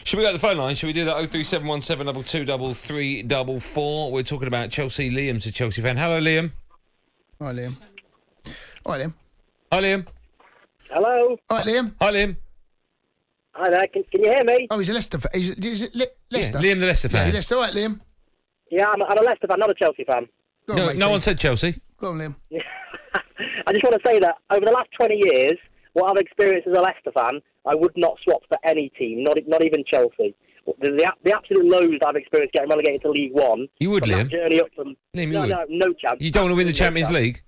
Should we go to the phone line? Should we do that? 03717 223 We're talking about Chelsea. Liam's a Chelsea fan. Hello, Liam. Hi, Liam. Hi, Liam. Hi, Liam. Hello. Hi, Liam. Hi, Liam. Hi there. Can you hear me? Oh, he's a Leicester fan. Is it Leicester? Yeah, Liam the Leicester fan. Yeah, Leicester. All right, Liam. Yeah, I'm a Leicester fan, not a Chelsea fan. Go on, No, matey. no one said Chelsea. Go on, Liam. I just want to say that over the last 20 years, what I've experienced as a Leicester fan, I would not swap for any team, not even Chelsea. The absolute lows that I've experienced getting relegated to League One. You would, Liam? That journey up from... Liam, you would. No chance. You don't want to win the Champions League?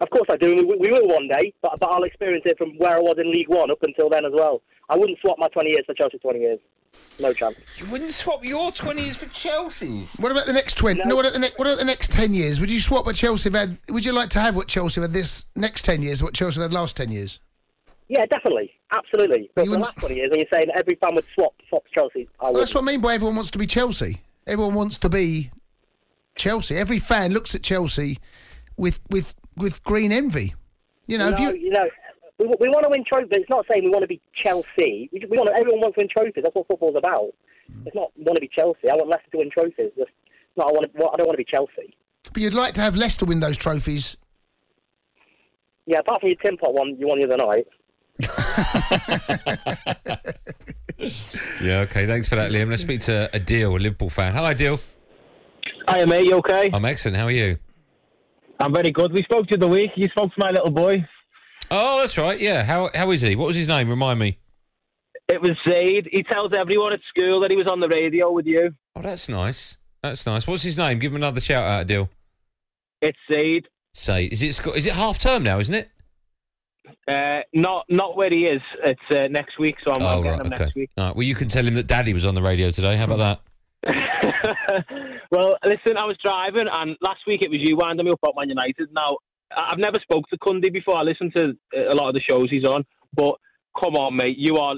Of course I do. We will one day, but I'll experience it from where I was in League One up until then as well. I wouldn't swap my 20 years for Chelsea 20 years. No chance. You wouldn't swap your 20 years for Chelsea? What about the next 20? No, what about the next 10 years? Would you swap what Chelsea have had? Would you like to have what Chelsea have had this next 10 years, what Chelsea have had last 10 years? Yeah, definitely. Absolutely. But You for the wouldn't- last 20 years, when you're saying every fan would swap to Chelsea, I would. That's what I mean by everyone wants to be Chelsea. Everyone wants to be Chelsea. Every fan looks at Chelsea with green envy. You know, we want to win trophies. It's not saying we want to be Chelsea. Everyone wants to win trophies. That's what football's about. It's not want to be Chelsea. I want Leicester to win trophies. I don't want to be Chelsea. But you'd like to have Leicester win those trophies. Yeah, apart from your tin pot one you won the other night. Yeah, okay, thanks for that, Liam. Let's speak to Adil, a Liverpool fan. Hi, Adil. Hiya, mate. You okay? I'm excellent. How are you? I'm very good. We spoke to you the week. You spoke to my little boy. Oh, that's right. Yeah. How is he? What was his name? Remind me. It was Zaid. He tells everyone at school that he was on the radio with you. Oh, that's nice. That's nice. What's his name? Give him another shout out, Adil. It's Zaid. Say, is it half term now? Isn't it? Not where he is. It's next week, so I'm getting him next week. All right. Well, you can tell him that Daddy was on the radio today. How about that? Well, listen, I was driving, and last week it was you winding me up about Man United. Now, I've never spoke to Cundy before. I listened to a lot of the shows he's on, but come on, mate, you are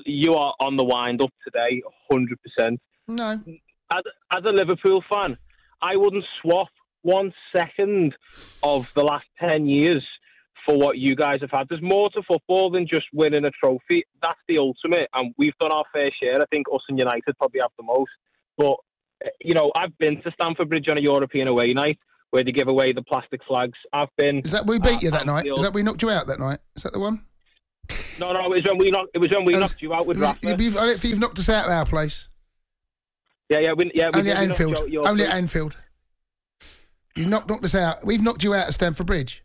on the wind up today, 100%. No. As a Liverpool fan, I wouldn't swap 1 second of the last 10 years for what you guys have had. There's more to football than just winning a trophy. That's the ultimate, and we've done our fair share. I think us and United probably have the most. But, you know, I've been to Stamford Bridge on a European away night where they give away the plastic flags. I've been... Is that we beat you that night? Is that we knocked you out that night? Is that the one? No, it was when we knocked you out with Rafa. I don't think you've knocked us out of our place. Yeah. Only at Anfield. Only at Anfield. You knocked us out. We've knocked you out at Stamford Bridge.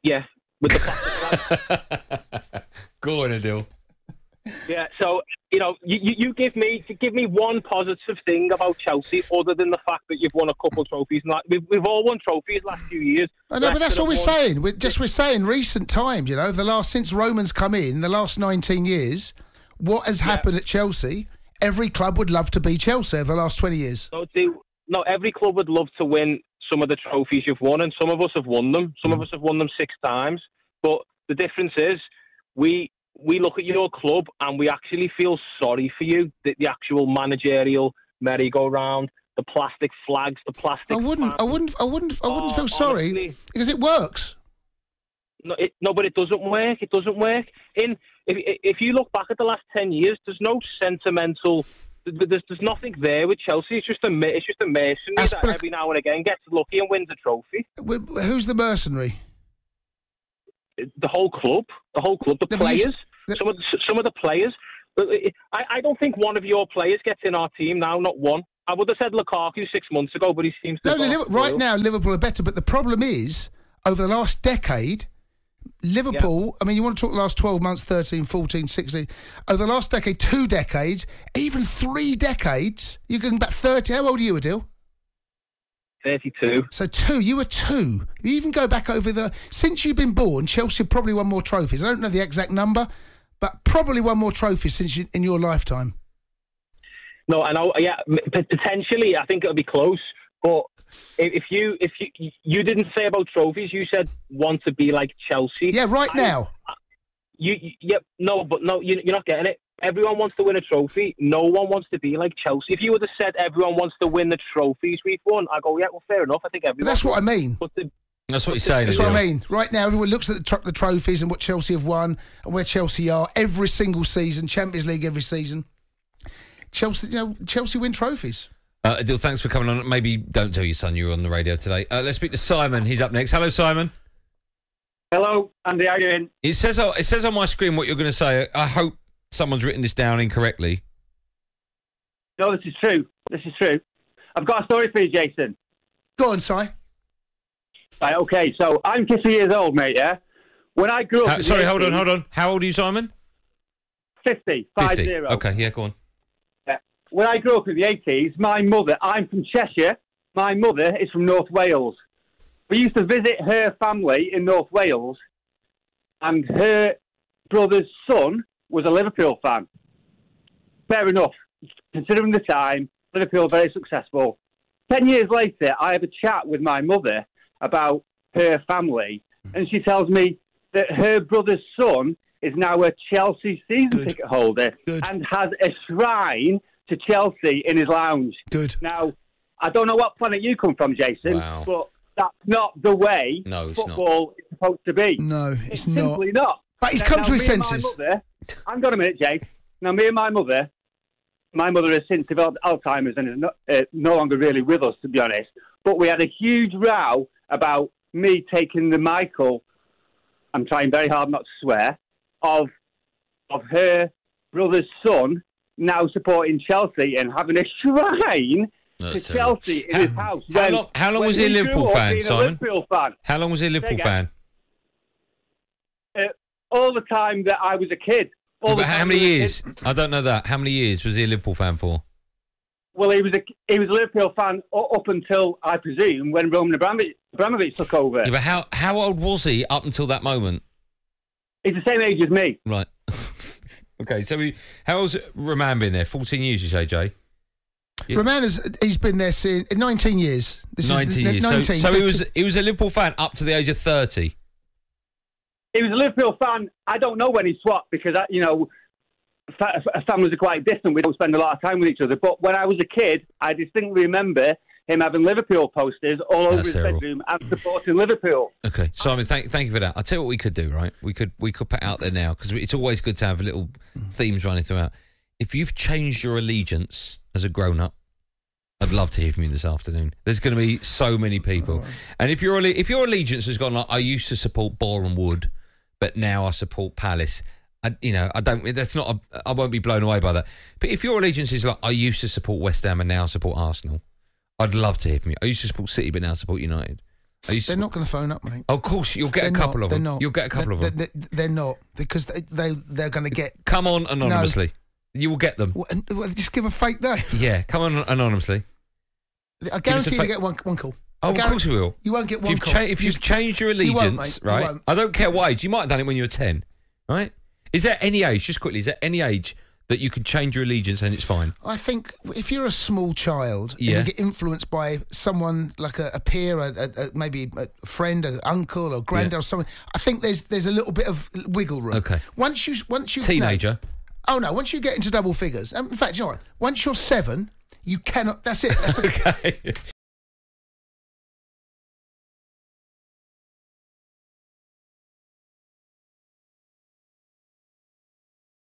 Yeah, with the plastic flags. Go on, Adil. Yeah, so, you know, you give me one positive thing about Chelsea other than the fact that you've won a couple trophies. We've all won trophies last few years. I know, but that's what we're saying. We're saying recent times, you know, since Roman's come in, the last 19 years, what has happened at Chelsea, every club would love to be Chelsea over the last 20 years. No, every club would love to win some of the trophies you've won, and some of us have won them. Some of us have won them 6 times. But the difference is we look at your club and we actually feel sorry for you. The actual managerial merry-go-round, the plastic flags, the plastic. I wouldn't feel sorry, honestly, because it works. No, but it doesn't work. It doesn't work. If you look back at the last 10 years, there's no sentimental. There's nothing there with Chelsea. It's just a mercenary that every now and again gets lucky and wins a trophy. Who's the mercenary? The whole club, the players, some of the players. But I don't think one of your players gets in our team now. Not one. I would have said Lukaku 6 months ago, but he seems to. Right now, Liverpool are better. But the problem is, over the last decade, Liverpool, I mean, you want to talk the last 12 months, 13, 14, 16. Over the last decade, 2 decades, even 3 decades, you're going back 30. How old are you, Adil? 32. So 2, you were 2. You even go back since you've been born, Chelsea probably won more trophies. I don't know the exact number, but probably won more trophies in your lifetime. No, I know, yeah, potentially, I think it'll be close, but if you didn't say about trophies, you said want to be like Chelsea. Yeah, now. You're not getting it. Everyone wants to win a trophy. No one wants to be like Chelsea. If you would have said everyone wants to win the trophies we've won, I go, yeah, well, fair enough. I think everyone. That's what I mean. But That's what you're saying. That's what I mean. Right now, everyone looks at the trophies and what Chelsea have won and where Chelsea are every single season, Champions League every season. Chelsea win trophies. Adil, thanks for coming on. Maybe don't tell your son you're on the radio today. Let's speak to Simon. He's up next. Hello, Simon. Hello, Andy. How are you doing? It says on my screen what you're going to say. I hope someone's written this down incorrectly. No, this is true. I've got a story for you, Jason. Go on, Si. Right, okay, so I'm 50 years old, mate, yeah? When I grew up... Sorry, hold on. How old are you, Simon? 50. Okay, yeah, go on. Yeah. When I grew up in the 80s, my mother... I'm from Cheshire. My mother is from North Wales. We used to visit her family in North Wales, and her brother's son was a Liverpool fan. Fair enough. Considering the time, Liverpool very successful. 10 years later, I have a chat with my mother about her family, and she tells me that her brother's son is now a Chelsea season ticket holder and has a shrine to Chelsea in his lounge. Good. Now, I don't know what planet you come from, Jason, but that's not the way football is supposed to be. No, it's not. Simply not. But he's come to his senses. Hang on a minute, Jake. Now, me and my mother has since developed Alzheimer's and is no longer really with us, to be honest. But we had a huge row about me taking the Michael, I'm trying very hard not to swear, of her brother's son now supporting Chelsea and having a shrine to Chelsea in his house. How long was he a Liverpool fan, Simon? How long was he a Liverpool fan? All the time that I was a kid. But how many years? I don't know that. How many years was he a Liverpool fan for? Well, he was a Liverpool fan up until, I presume, when Roman Abramovich took over. Yeah, but how old was he up until that moment? He's the same age as me. Right. Okay, so how old's Roman been there? 14 years, you say, Jay? Yeah. Roman he's been there since 19 years. 19 years. 19. So he was a Liverpool fan up to the age of 30. He was a Liverpool fan. I don't know when he swapped because, families are quite distant. We don't spend a lot of time with each other. But when I was a kid, I distinctly remember him having Liverpool posters all over his bedroom and supporting Liverpool. Okay, Simon, thank you for that. I'll tell you what we could do, right? We could put out there now, because it's always good to have little themes running throughout. If you've changed your allegiance as a grown-up, I'd love to hear from you this afternoon. There's going to be so many people. And if your allegiance has gone like, I used to support Boreham Wood, but now I support Palace, I won't be blown away by that. But if your allegiance is like, I used to support West Ham and now I support Arsenal, I'd love to hear from you. I used to support City, but now I support United. They're not going to phone up, mate. Oh, of course, you'll get a couple of them. Not. You'll get a couple of them. They're not, because they're going to get... Come on anonymously. No. You will get them. Well, just give a fake name. Yeah, come on anonymously. I guarantee you get one call. Oh, of course we will. You won't get one call. If you've changed your allegiance, right? I don't care what age. You might have done it when you were 10, right? Is there any age, just quickly, is there any age that you can change your allegiance and it's fine? I think if you're a small child and you get influenced by someone like a peer, maybe a friend, an uncle or granddad or someone, I think there's a little bit of wiggle room. Okay. Once you teenager. Once you get into double figures, in fact, you know what? Once you're 7, you cannot. That's it. That's the, okay.